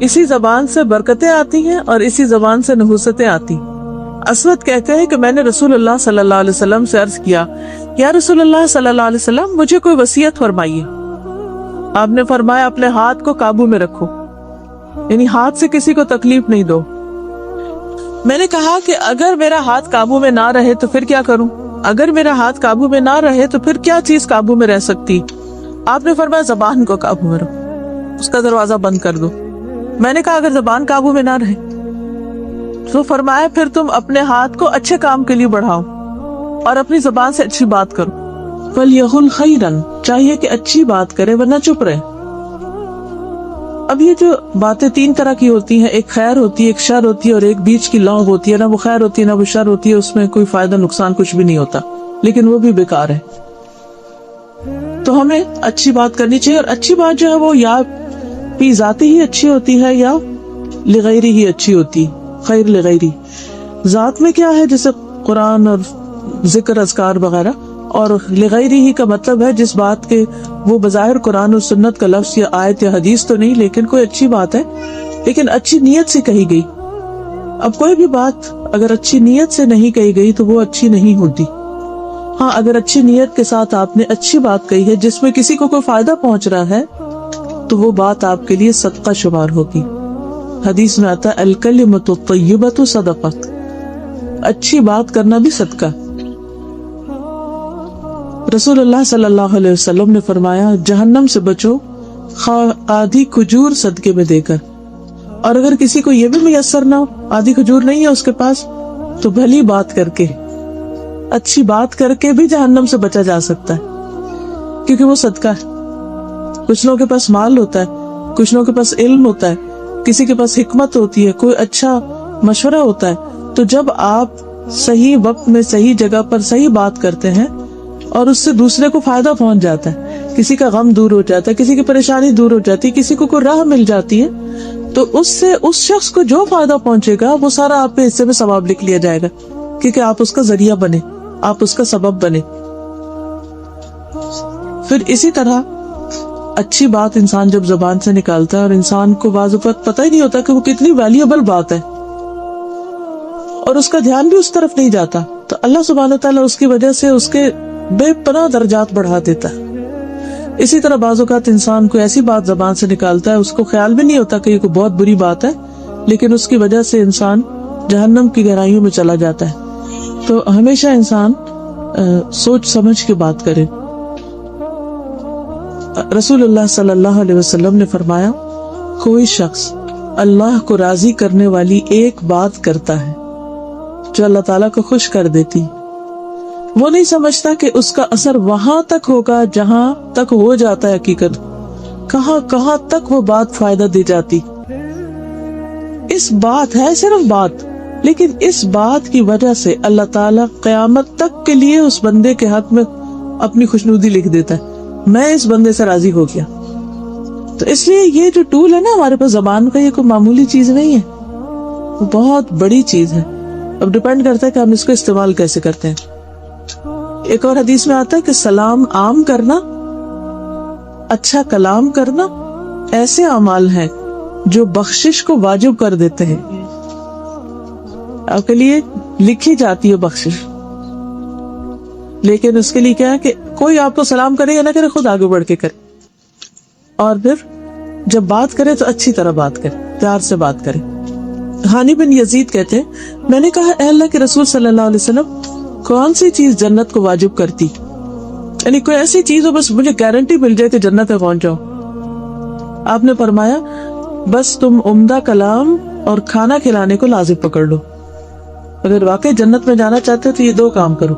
Speaker 1: اسی زبان سے برکتیں آتی ہیں اور اسی زبان سے نحوستیں آتی۔ اسود کہتے ہیں کہ میں نے رسول اللہ صلی اللہ علیہ وسلم سے عرض کیا، یا رسول اللہ صلی اللہ علیہ وسلم مجھے کوئی وصیت فرمائیے۔ آپ نے فرمایا اپنے ہاتھ کو قابو میں رکھو، یعنی ہاتھ سے کسی کو تکلیف نہیں دو۔ میں نے کہا کہ اگر میرا ہاتھ قابو میں نہ رہے تو پھر کیا کروں؟ اگر میرا ہاتھ قابو میں نہ رہے تو پھر کیا چیز قابو میں رہ سکتی؟ آپ نے فرمایا زبان کو قابو میں رکھو، اس کا دروازہ بند کر دو۔ میں نے کہا اگر زبان قابو میں نہ رہے تو فرمایا پھر تم اپنے ہاتھ کو اچھے کام کے لیے بڑھاؤ اور اپنی زبان سے اچھی بات کرو۔ فَلْيَقُلْ خَيْرًا، چاہیے کہ اچھی بات کرے ورنہ چپ رہے۔ اب یہ جو باتیں تین طرح کی ہوتی ہیں، ایک خیر ہوتی ہے، ایک شر ہوتی ہے اور ایک بیچ کی لونگ ہوتی ہے، نہ وہ خیر ہوتی ہے نہ وہ شر ہوتی ہے، اس میں کوئی فائدہ نقصان کچھ بھی نہیں ہوتا، لیکن وہ بھی بیکار ہے۔ تو ہمیں اچھی بات کرنی چاہیے، اور اچھی بات جو ہے وہ یا فی ذاتی ہی اچھی ہوتی ہے یا لغیری ہی اچھی ہوتی، خیر لغیری۔ ذات میں کیا ہے جیسے قرآن اور ذکر اذکار وغیرہ، اور لغیری ہی کا مطلب ہے جس بات کے وہ بظاہر قرآن اور سنت کا لفظ یا آیت یا حدیث تو نہیں، لیکن کوئی اچھی بات ہے، لیکن اچھی نیت سے کہی گئی۔ اب کوئی بھی بات اگر اچھی نیت سے نہیں کہی گئی تو وہ اچھی نہیں ہوتی۔ ہاں اگر اچھی نیت کے ساتھ آپ نے اچھی بات کہی ہے جس میں کسی کو کوئی فائدہ پہنچ رہا ہے تو وہ بات آپ کے لیے صدقہ شمار ہوگی۔ حدیث میں آتا ہے الکلمۃ الطیبۃ صدقہ، اچھی بات کرنا بھی صدقہ۔ رسول اللہ صلی اللہ علیہ وسلم نے فرمایا جہنم سے بچو آدھی کھجور صدقے میں دے کر، اور اگر کسی کو یہ بھی میسر نہ ہو، آدھی کھجور نہیں ہے اس کے پاس، تو بھلی بات کر کے، اچھی بات کر کے بھی جہنم سے بچا جا سکتا ہے، کیونکہ وہ صدقہ ہے۔ کچھ لوگوں کے پاس مال ہوتا ہے، کچھ لوگوں کے پاس علم ہوتا ہے، کسی کے پاس حکمت ہوتی ہے، کوئی اچھا مشورہ ہوتا ہے، تو جب آپ صحیح وقت میں صحیح جگہ پر صحیح بات کرتے ہیں اور اس سے دوسرے کو فائدہ پہنچ جاتا ہے، کسی کا غم دور ہو جاتا ہے، کسی کی پریشانی دور ہو جاتی ہے، کسی کو کوئی راہ مل جاتی ہے، تو اس سے اس شخص کو جو فائدہ پہنچے گا وہ سارا آپ کے حصے میں ثواب لکھ لیا جائے گا، کیونکہ آپ اس کا ذریعہ بنے، آپ اس کا سبب بنے۔ پھر اسی طرح اچھی بات انسان جب زبان سے نکالتا ہے اور انسان کو بعض اوقات پتہ ہی نہیں ہوتا کہ وہ کتنی ویلیوبل بات ہے اور اس کا دھیان بھی اس طرف نہیں جاتا، تو اللہ سبحانہ تعالیٰ اس کی وجہ سے اس کے بے پناہ درجات بڑھا دیتا ہے۔ اسی طرح بعض اوقات انسان کو ایسی بات زبان سے نکالتا ہے، اس کو خیال بھی نہیں ہوتا کہ یہ کوئی بہت بری بات ہے، لیکن اس کی وجہ سے انسان جہنم کی گہرائیوں میں چلا جاتا ہے۔ تو ہمیشہ انسان سوچ سمجھ کے بات کرے۔ رسول اللہ صلی اللہ علیہ وسلم نے فرمایا کوئی شخص اللہ کو راضی کرنے والی ایک بات کرتا ہے جو اللہ تعالیٰ کو خوش کر دیتی، وہ نہیں سمجھتا کہ اس کا اثر وہاں تک ہوگا جہاں تک ہو جاتا ہے حقیقت، کہاں تک وہ بات فائدہ دے جاتی۔ اس بات ہے صرف بات، لیکن اس بات کی وجہ سے اللہ تعالیٰ قیامت تک کے لیے اس بندے کے حق میں اپنی خوشنودی لکھ دیتا ہے، میں اس بندے سے راضی ہو گیا۔ تو اس لیے یہ جو ٹول ہے نا ہمارے پاس زبان کا، یہ کوئی معمولی چیز نہیں ہے، وہ بہت بڑی چیز ہے۔ اب ڈیپینڈ کرتا ہے کہ ہم اس کو استعمال کیسے کرتے ہیں۔ ایک اور حدیث میں آتا ہے کہ سلام عام کرنا، اچھا کلام کرنا ایسے اعمال ہیں جو بخشش کو واجب کر دیتے ہیں. آپ کے لیے لکھی جاتی ہے بخشش، لیکن اس کے لیے کیا ہے کہ کوئی آپ کو سلام کرے یا نہ کرے، خود آگے بڑھ کے کرے، اور پھر جب بات کرے تو اچھی طرح بات کرے، پیار سے بات کرے. ہانی بن یزید کہتے ہیں میں نے کہا اے اللہ کے رسول صلی اللہ علیہ وسلم کون سی چیز جنت کو واجب کرتی، یعنی کوئی ایسی چیز ہو بس مجھے گارنٹی مل جائے کہ جنت میں پہنچ جاؤ. آپ نے فرمایا بس تم عمدہ کلام اور کھانا کھلانے کو لازم پکڑ لو، اگر واقعی جنت میں جانا چاہتے ہو تو یہ 2 کام کرو.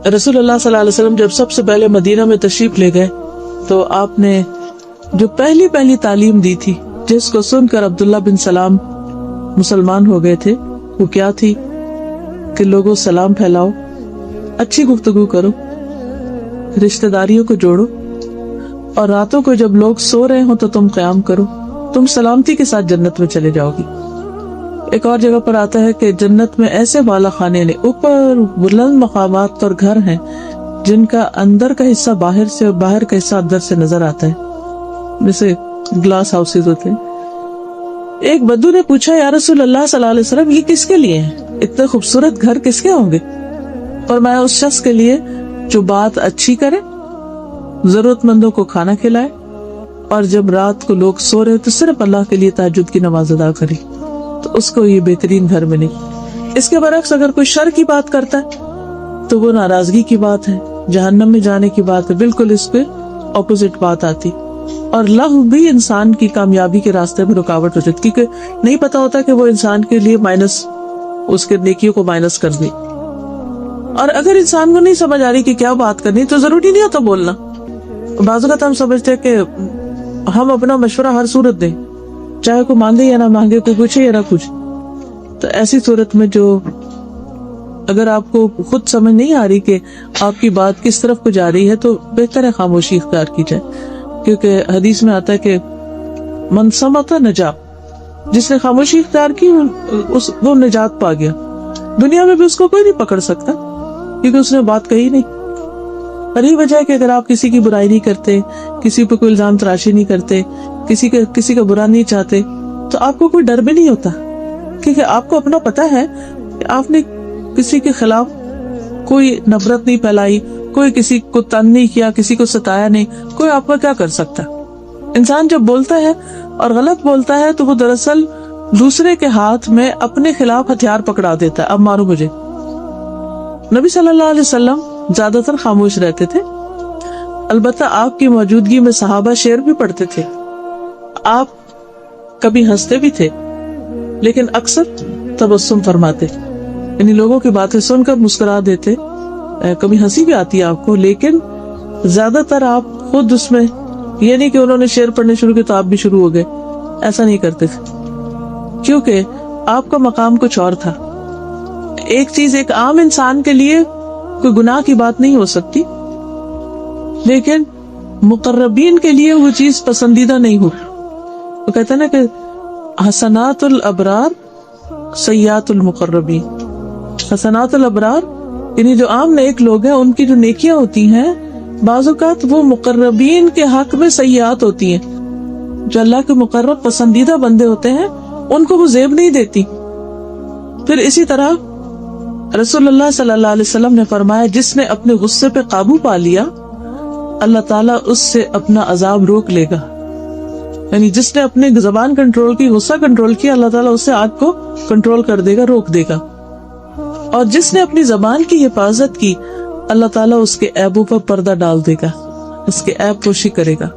Speaker 1: رسول اللہ صلی اللہ علیہ وسلم جب سب سے پہلے مدینہ میں تشریف لے گئے تو آپ نے جو پہلی تعلیم دی تھی، جس کو سن کر عبداللہ بن سلام مسلمان ہو گئے تھے، وہ کیا تھی کہ لوگوں سلام پھیلاؤ، اچھی گفتگو کرو، رشتہ داریوں کو جوڑو، اور راتوں کو جب لوگ سو رہے ہوں تو تم قیام کرو، تم سلامتی کے ساتھ جنت میں چلے جاؤ گی. ایک اور جگہ پر آتا ہے کہ جنت میں ایسے بالا خانے نے اوپر بلند مقامات پر گھر ہیں جن کا اندر کا حصہ باہر سے اور باہر کا حصہ اندر سے نظر آتا ہے، جیسے گلاس ہاؤسز ہوتے ہیں. ایک بدو نے پوچھا یا رسول اللہ صلی اللہ علیہ وسلم یہ کس کے لیے ہیں، اتنے خوبصورت گھر کس کے ہوں گے؟ فرمایا اس شخص کے لیے جو بات اچھی کرے، ضرورت مندوں کو کھانا کھلائے، اور جب رات کو لوگ سو رہے تو صرف اللہ کے لیے تہجد کی نماز ادا کرے، تو اس کو یہ بہترین گھر ملے. اس کے برعکس اگر کوئی شر کی بات کرتا ہے تو وہ ناراضگی کی بات ہے، جہنم میں جانے کی بات ہے، بالکل اس پہ اپوزٹ بات آتی. اور لغو بھی انسان کی کامیابی کے راستے میں رکاوٹ ہو جاتی، کیونکہ نہیں پتا ہوتا کہ وہ انسان کے لیے مائنس، اس کے نیکیوں کو مائنس کر دے. اور اگر انسان کو نہیں سمجھ آ رہی کہ کیا بات کرنی تو ضروری نہیں ہوتا بولنا. بعض اوقات ہم سمجھتے ہیں کہ ہم اپنا مشورہ ہر صورت دیں، چاہے کوئی مانگے یا نہ مانگے، کوئی پوچھے یا نہ پوچھے. تو ایسی صورت میں جو اگر آپ کو خود سمجھ نہیں آ رہی کہ آپ کی بات کس طرف کو جا رہی ہے تو بہتر ہے خاموشی اختیار کی جائے، کیونکہ حدیث میں آتا ہے کہ من صمت نجا، جس نے خاموشی اختیار کی وہ نجات پا گیا. دنیا میں بھی اس کو کوئی نہیں پکڑ سکتا کیونکہ اس نے بات کہی نہیں. اور یہی وجہ ہے کہ اگر آپ کسی کی برائی نہیں کرتے، کسی پہ کوئی الزام تراشی نہیں کرتے، کسی کا برا نہیں چاہتے، تو آپ کو کوئی ڈر بھی نہیں ہوتا، کیونکہ آپ کو اپنا پتہ ہے کہ آپ نے کسی کے خلاف کوئی نفرت نہیں پھیلائی، کوئی کسی کو تنگ نہیں کیا، کسی کو ستایا نہیں، کوئی آپ کا کیا کر سکتا. انسان جب بولتا ہے اور غلط بولتا ہے تو وہ دراصل دوسرے کے ہاتھ میں اپنے خلاف ہتھیار پکڑا دیتا ہے، اب مارو مجھے. نبی صلی اللہ علیہ وسلم زیادہ تر خاموش رہتے تھے، البتہ آپ کی موجودگی میں صحابہ شعر بھی پڑھتے تھے. آپ کبھی ہنستے بھی تھے لیکن اکثر تبسم فرماتے، یعنی لوگوں کی باتیں سن کر مسکرا دیتے. کبھی ہنسی بھی آتی ہے آپ کو، لیکن زیادہ تر آپ خود اس میں، یہ نہیں کہ انہوں نے شعر پڑھنے شروع کیے تو آپ بھی شروع ہو گئے، ایسا نہیں کرتے تھے، کیونکہ آپ کا مقام کچھ اور تھا. ایک چیز ایک عام انسان کے لیے کوئی گناہ کی بات نہیں ہو سکتی، لیکن مقربین کے لیے وہ چیز پسندیدہ نہیں ہو. وہ کہتے ہیں نا کہ حسنات الابرار سیئات المقربین. حسنات الابرار یعنی جو عام نیک لوگ ہیں ان کی جو نیکیاں ہوتی ہیں بعض اوقات وہ مقربین کے حق میں سیئات ہوتی ہیں. جو اللہ کے مقرب پسندیدہ بندے ہوتے ہیں ان کو وہ زیب نہیں دیتی. پھر اسی طرح رسول اللہ صلی اللہ علیہ وسلم نے فرمایا جس نے اپنے غصے پہ قابو پا لیا اللہ تعالیٰ اس سے اپنا عذاب روک لے گا. یعنی جس نے اپنی زبان کنٹرول کی، غصہ کنٹرول کیا، اللہ تعالیٰ اس سے آگ کو کنٹرول کر دے گا، روک دے گا. اور جس نے اپنی زبان کی حفاظت کی اللہ تعالیٰ اس کے عیبوں پر پردہ ڈال دے گا، اس کے عیب پوشی کرے گا.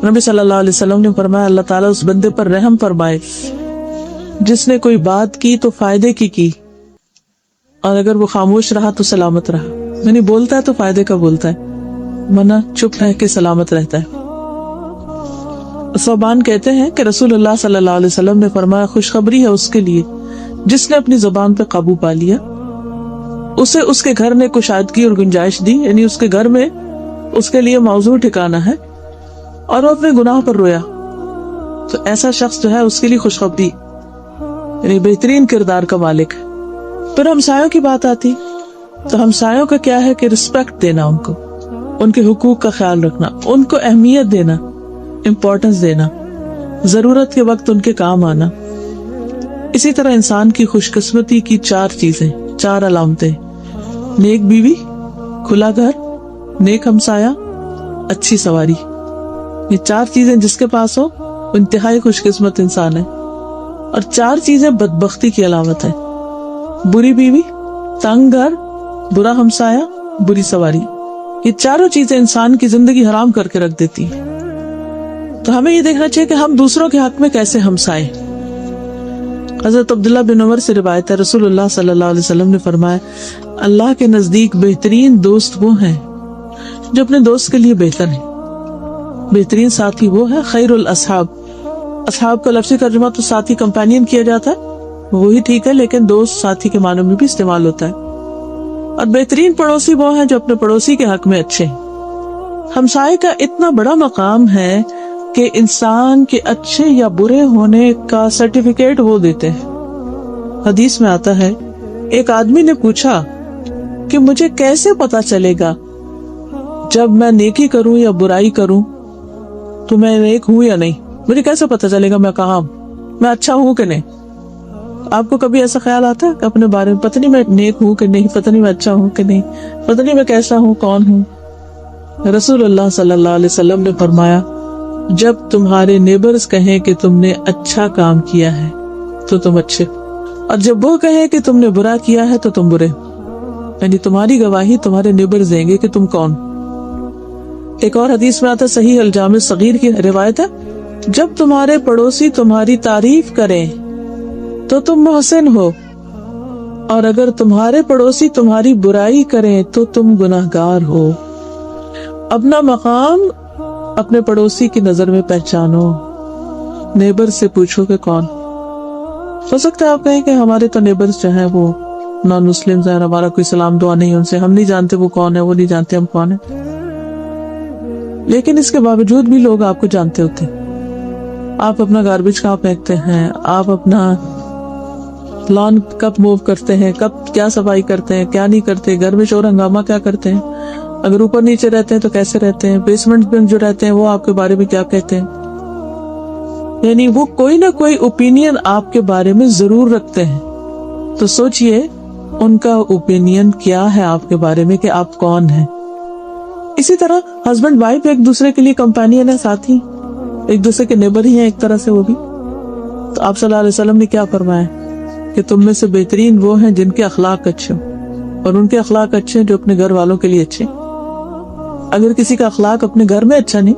Speaker 1: نبی صلی اللہ علیہ وسلم نے فرمایا اللہ تعالیٰ اس بندے پر رحم فرمائے جس نے کوئی بات کی تو فائدے کی اور اگر وہ خاموش رہا تو سلامت رہا. یعنی بولتا ہے تو فائدے کا بولتا ہے، ورنہ چپ رہ کے سلامت رہتا ہے. صوبان کہتے ہیں کہ رسول اللہ صلی اللہ علیہ وسلم نے فرمایا خوشخبری ہے اس کے لیے جس نے اپنی زبان پہ قابو پا لیا، اسے اس کے گھر نے کشادگی اور گنجائش دی، یعنی اس کے گھر میں اس کے لیے موضوع ٹھکانا ہے، اور وہ اپنے گناہ پر رویا تو ایسا شخص جو ہے اس کے لیے خوشخبری، یعنی بہترین کردار کا مالک ہے. پھر ہمسایوں کی بات آتی تو ہمسایوں کا کیا ہے کہ رسپیکٹ دینا، ان کو ان کے حقوق کا خیال رکھنا، ان کو اہمیت دینا، امپورٹنس دینا. ضرورت کے وقت ان کے کام آنا. اسی طرح انسان کی خوش قسمتی کی 4 چیزیں، 4 علامتیں: نیک بیوی، کھلا گھر، نیک ہمسایہ، اچھی سواری. یہ 4 چیزیں جس کے پاس ہو وہ انتہائی خوش قسمت انسان ہے. اور 4 چیزیں بدبختی کی علامت ہے: بری بیوی، تنگ گھر، برا ہمسایہ، بری سواری. یہ 4 چیزیں انسان کی زندگی حرام کر کے رکھ دیتی ہیں. تو ہمیں یہ دیکھنا چاہیے کہ ہم دوسروں کے حق میں کیسے ہمسائے. حضرت عبداللہ بن عمر سے روایت ہے، رسول اللہ صلی اللہ علیہ وسلم نے فرمایا، اللہ کے نزدیک بہترین دوست وہ ہیں جو اپنے دوست کے لیے بہتر ہیں. بہترین ساتھی وہ ہے خیر الاصحاب. اصحاب کا لفظی ترجمہ تو ساتھی، کمپینین کیا جاتا ہے، وہی ٹھیک ہے، لیکن دوست ساتھی کے معنوں میں بھی استعمال ہوتا ہے. اور بہترین پڑوسی وہ ہیں جو اپنے پڑوسی کے حق میں اچھے ہیں. ہمسائے کا اتنا بڑا مقام ہے کہ انسان کے اچھے یا برے ہونے کا سرٹیفکیٹ وہ دیتے ہیں. حدیث میں آتا ہے، ایک آدمی نے پوچھا کہ مجھے کیسے پتا چلے گا جب میں نیکی کروں یا برائی کروں تو میں نیک ہوں یا نہیں؟ مجھے کیسے پتا چلے گا میں کہاں ہوں، میں اچھا ہوں کہ نہیں؟ آپ کو کبھی ایسا خیال آتا ہے کہ اپنے بارے میں پتہ نہیں میں نیک ہوں کہ نہیں، پتہ نہیں میں اچھا ہوں کہ نہیں، پتہ نہیں میں کیسا ہوں، کون ہوں؟ رسول اللہ صلی اللہ علیہ وسلم نے فرمایا، جب تمہارے نیبرز کہیں کہ تم نے اچھا کام کیا ہے تو تم اچھے، اور جب وہ کہیں کہ تم نے برا کیا ہے تو تم برے. یعنی تمہاری گواہی تمہارے نیبرز دیں گے کہ تم کون. ایک اور حدیث میں آتا، صحیح الجامع صغیر کی روایت ہے، جب تمہارے پڑوسی تمہاری تعریف کریں تو تم محسن ہو، اور اگر تمہارے پڑوسی تمہاری برائی کریں تو تم گناہگار ہو. اپنا مقام اپنے پڑوسی کی نظر میں پہچانو. نیبر سے پوچھو کہ کون. ہو سکتا ہے آپ کہیں کہ ہمارے تو نیبرز جو ہیں وہ نان مسلمز ہیں، ہمارا کوئی سلام دعا نہیں ان سے، ہم نہیں جانتے وہ کون ہے، وہ نہیں جانتے ہم کون ہیں. لیکن اس کے باوجود بھی لوگ آپ کو جانتے ہوتے ہیں. آپ اپنا گاربیج کہاں پھینکتے ہیں، آپ اپنا لان کب موو کرتے ہیں، کب کیا صفائی کرتے ہیں، کیا نہیں کرتے، گھر میں شور ہنگامہ کیا کرتے ہیں، اگر اوپر نیچے رہتے ہیں تو کیسے رہتے ہیں، بیسمنٹ میں جو رہتے ہیں وہ آپ کے بارے میں کیا کہتے ہیں. یعنی وہ کوئی نہ کوئی اوپینین آپ کے بارے میں ضرور رکھتے ہیں. تو سوچئے ان کا اوپینین کیا ہے آپ کے بارے میں، کہ آپ کون ہیں. اسی طرح ہسبینڈ وائف ایک دوسرے کے لیے کمپینین ہے، ساتھی، ایک دوسرے کے نیبر ہی ہیں ایک طرح سے وہ بھی. تو آپ صلی اللہ علیہ وسلم نے کیا فرمایا کہ تم میں سے بہترین وہ ہیں جن کے اخلاق اچھے ہوں، اور ان کے اخلاق اچھے ہیں جو اپنے گھر والوں کے لیے اچھے. اگر کسی کا اخلاق اپنے گھر میں اچھا نہیں،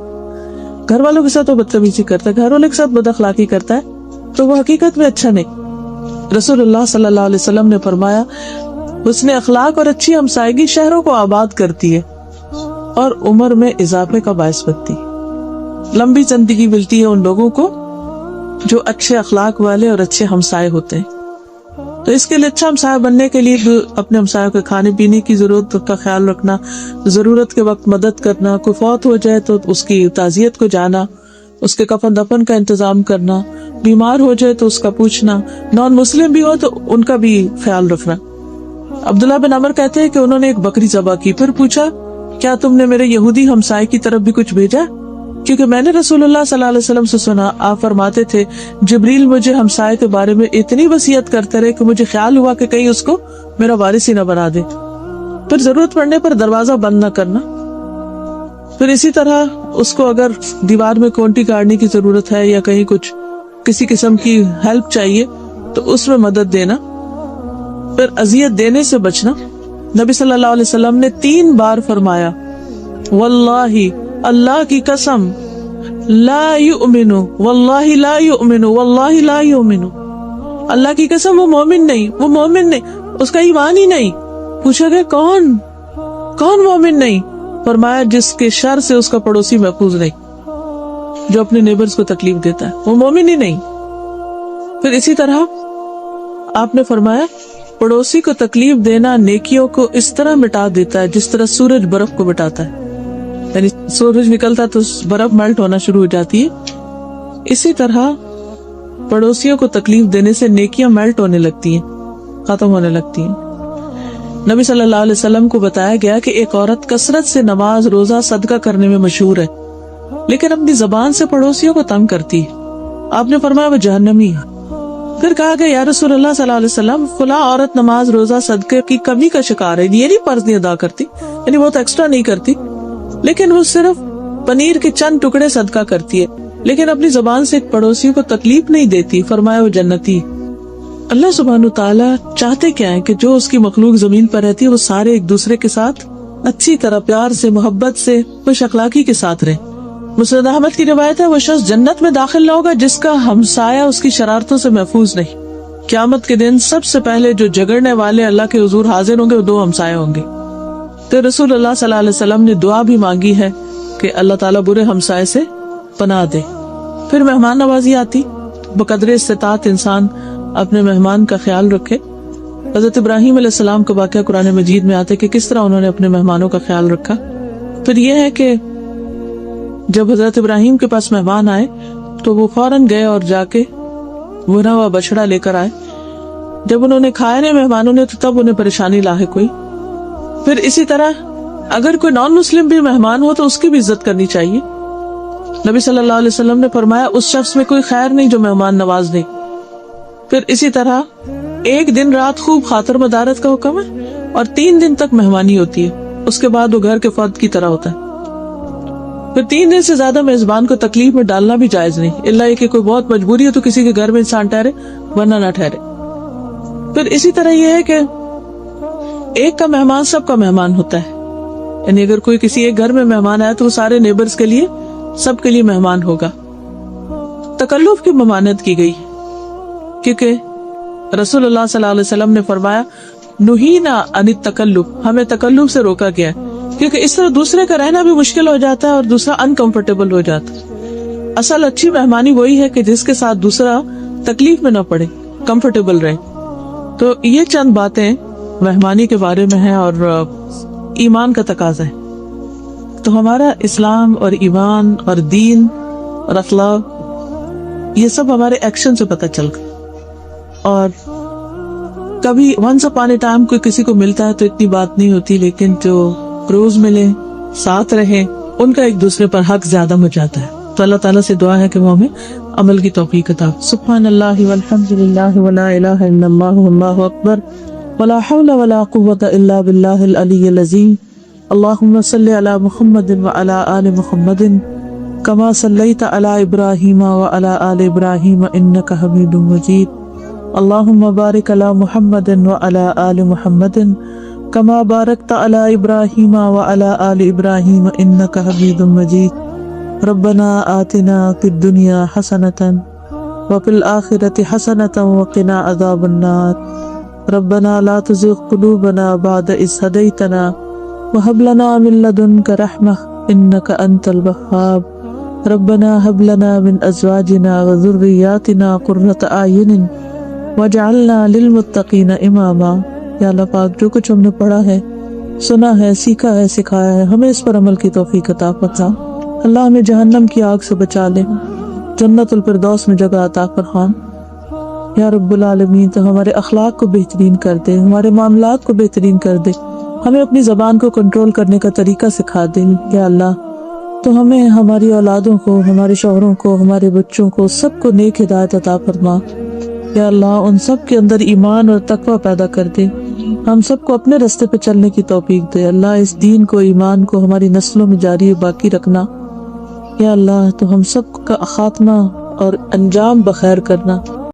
Speaker 1: گھر والوں کے ساتھ وہ بدتمیزی کرتا ہے، گھر والوں کے ساتھ بد اخلاقی کرتا ہے، تو وہ حقیقت میں اچھا نہیں. رسول اللہ صلی اللہ علیہ وسلم نے فرمایا، حسن اخلاق اور اچھی ہمسائیگی شہروں کو آباد کرتی ہے اور عمر میں اضافے کا باعث بنتی ہے. لمبی زندگی ملتی ہے ان لوگوں کو جو اچھے اخلاق والے اور اچھے ہمسائے ہوتے ہیں. تو اس کے لیے اچھا ہمسایہ بننے کے لیے اپنے ہمسایوں کے کھانے پینے کی ضرورت کا خیال رکھنا، ضرورت کے وقت مدد کرنا، کوئی فوت ہو جائے تو اس کی تعزیت کو جانا، اس کے کفن دفن کا انتظام کرنا، بیمار ہو جائے تو اس کا پوچھنا، نان مسلم بھی ہو تو ان کا بھی خیال رکھنا. عبداللہ بن عمر کہتے ہیں کہ انہوں نے ایک بکری ذبح کی، پھر پوچھا، کیا تم نے میرے یہودی ہمسائے کی طرف بھی کچھ بھیجا؟ کیونکہ میں نے رسول اللہ صلی اللہ علیہ وسلم سے سنا، آپ فرماتے تھے، جبریل مجھے ہمسائے کے بارے میں اتنی وصیت کرتے رہے کہ مجھے خیال ہوا کہ کہیں اس کو میرا وارث ہی نہ بنا دے. پھر ضرورت پڑنے پر دروازہ بند نہ کرنا. پھر اسی طرح اس کو اگر دیوار میں کونٹی کاٹنے کی ضرورت ہے یا کہیں کچھ کسی قسم کی ہیلپ چاہیے تو اس میں مدد دینا. پھر اذیت دینے سے بچنا. نبی صلی اللہ علیہ وسلم نے 3 بار فرمایا، واللہ، اللہ کی قسم، لا یؤمن، واللہ لا یؤمن، واللہ لا یؤمن. اللہ کی قسم وہ مومن نہیں، وہ مومن نہیں، اس کا ایمان ہی نہیں. پوچھا گیا کون مومن نہیں؟ فرمایا جس کے شر سے اس کا پڑوسی محفوظ نہیں، جو اپنے نیبرز کو تکلیف دیتا ہے، وہ مومن ہی نہیں. پھر اسی طرح آپ نے فرمایا، پڑوسی کو تکلیف دینا نیکیوں کو اس طرح مٹا دیتا ہے جس طرح سورج برف کو مٹاتا ہے. یعنی سورج نکلتا تو برف میلٹ ہونا شروع ہو جاتی ہے. اسی طرح پڑوسیوں کو تکلیف دینے سے نیکیاں میلٹ ہونے لگتی ہیں، ختم ہونے لگتی ہیں. نبی صلی اللہ علیہ وسلم کو بتایا گیا کہ ایک عورت کثرت سے نماز، روزہ، صدقہ کرنے میں مشہور ہے، لیکن اپنی زبان سے پڑوسیوں کو تنگ کرتی ہے. آپ نے فرمایا وہ جہنمی ہے۔ پھر کہا کہ یا رسول اللہ صلی اللہ علیہ وسلم فلاں عورت نماز روزہ صدقے کی کمی کا شکار ہے، یہ نہیں فرض نہیں ادا کرتی، یعنی بہت ایکسٹرا نہیں کرتی، لیکن وہ صرف پنیر کے چند ٹکڑے صدقہ کرتی ہے، لیکن اپنی زبان سے ایک پڑوسی کو تکلیف نہیں دیتی، فرمایا وہ جنتی۔ اللہ سبحانہ تعالیٰ چاہتے کیا ہے کہ جو اس کی مخلوق زمین پر رہتی ہے وہ سارے ایک دوسرے کے ساتھ اچھی طرح پیار سے، محبت سے، خوش اخلاقی کے ساتھ رہے۔ مسند احمد کی روایت ہے وہ شخص جنت میں داخل نہ ہوگا جس کا ہمسایہ اس کی شرارتوں سے محفوظ نہیں۔ قیامت کے دن سب سے پہلے جو جگڑنے والے اللہ کے حضور حاضر ہوں گے وہ 2 ہمسائے ہوں گے۔ تو رسول اللہ صلی اللہ علیہ وسلم نے دعا بھی مانگی ہے کہ اللہ تعالیٰ برے ہمسائے سے پناہ دے۔ پھر مہمان نوازی آتی، بقدر استطاعت انسان اپنے مہمان کا خیال رکھے۔ حضرت ابراہیم علیہ السلام کا واقعہ قرآن مجید میں آتے کہ کس طرح انہوں نے اپنے مہمانوں کا خیال رکھا۔ پھر یہ ہے کہ جب حضرت ابراہیم کے پاس مہمان آئے تو وہ فوراً گئے اور جا کے بھنا ہوا بچڑا لے کر آئے۔ جب انہوں نے کھایا نہیں مہمانوں نے تو تب انہیں پریشانی لاحق ہوئی۔ پھر اسی طرح اگر کوئی نان مسلم بھی مہمان ہو تو اس کی بھی عزت کرنی چاہیے۔ نبی صلی اللہ علیہ وسلم نے فرمایا اس شخص میں کوئی خیر نہیں جو مہمان نواز نہیں۔ پھر اسی طرح ایک دن رات خوب خاطر مدارت کا حکم ہے اور 3 دن تک مہمانی ہوتی ہے، اس کے بعد وہ گھر کے فرد کی طرح ہوتا ہے۔ پھر 3 دن سے زیادہ میزبان کو تکلیف میں ڈالنا بھی جائز نہیں، اللہ یہ کہ کوئی بہت مجبوری ہے تو کسی کے گھر میں انسان ٹھہرے ورنہ نہ ٹھہرے۔ پھر اسی طرح یہ ہے کہ ایک کا مہمان سب کا مہمان ہوتا ہے، یعنی اگر کوئی کسی ایک گھر میں مہمان آیا تو وہ سارے نیبرز کے لیے سب کے لیے مہمان ہوگا۔ تکلف کی ممانعت کی گئی کیونکہ رسول اللہ صلی اللہ علیہ وسلم نے فرمایا نہینا عن التکلف، ہمیں تکلف سے روکا گیا ہے کیونکہ اس طرح دوسرے کا رہنا بھی مشکل ہو جاتا ہے اور دوسرا انکمفرٹیبل ہو جاتا ہے۔ اصل اچھی مہمانی وہی ہے کہ جس کے ساتھ دوسرا تکلیف میں نہ پڑے، کمفرٹیبل رہے۔ تو یہ چند باتیں مہمانی کے بارے میں ہیں اور ایمان کا تقاضا ہے۔ تو ہمارا اسلام اور ایمان اور دین اور اخلاق یہ سب ہمارے ایکشن سے پتہ چل گا۔ اور کبھی ونس اپان اے ٹائم کوئی کسی کو ملتا ہے تو اتنی بات نہیں ہوتی، لیکن جو روز ملے ساتھ رہے ان کا ایک دوسرے پر حق زیادہ ہو جاتا ہے۔ تو اللہ تعالیٰ سے دعا ہے کہ وہ ہمیں عمل کی توفیق عطا۔ سبحان اللہ والحمد للہ ولا الہ الا اللہ واللہ اکبر ولا حول ولا قوة الا باللہ العلی العظیم۔ اللہم صلی علی محمد وعلی آل محمد کما صلیت علی ابراہیم وعلی آل ابراہیم انک حمید مجید۔ اللہم بارک علی محمد وعلی آل محمد کما بارکت علی ابراہیم وعلی آل ابراہیم انک حمید مجید۔ ربنا آتنا فی الدنیا حسنۃ وفی الآخرۃ حسنۃ وقنا عذاب النار۔ ربنا لا تزغ قلوبنا بعد اذ ہدیتنا وہب لنا من لدنک رحمۃ انک انت الوہاب۔ ربنا ہب لنا من ازواجنا وذریاتنا قرۃ اعین وجعلنا للمتقین اماما۔ یا اللہ پاک جو کچھ ہم نے پڑھا ہے، سنا ہے، سیکھا ہے، سکھایا ہے، ہمیں اس پر عمل کی توفیق عطا فرما۔ اللہ ہمیں جہنم کی آگ سے بچا لے، جنت الفردوس میں جگہ عطا فرما۔ یا رب العالمین تو ہمارے اخلاق کو بہترین کر دے، ہمارے معاملات کو بہترین کر دے، ہمیں اپنی زبان کو کنٹرول کرنے کا طریقہ سکھا دے۔ یا اللہ تو ہمیں، ہماری اولادوں کو، ہمارے شوہروں کو، ہمارے بچوں کو، سب کو نیک ہدایت عطا فرما۔ یا اللہ ان سب کے اندر ایمان اور تقوی پیدا کر دے، ہم سب کو اپنے راستے پہ چلنے کی توفیق دے۔ اللہ اس دین کو، ایمان کو ہماری نسلوں میں جاری باقی رکھنا۔ یا اللہ تو ہم سب کا خاتمہ اور انجام بخیر کرنا۔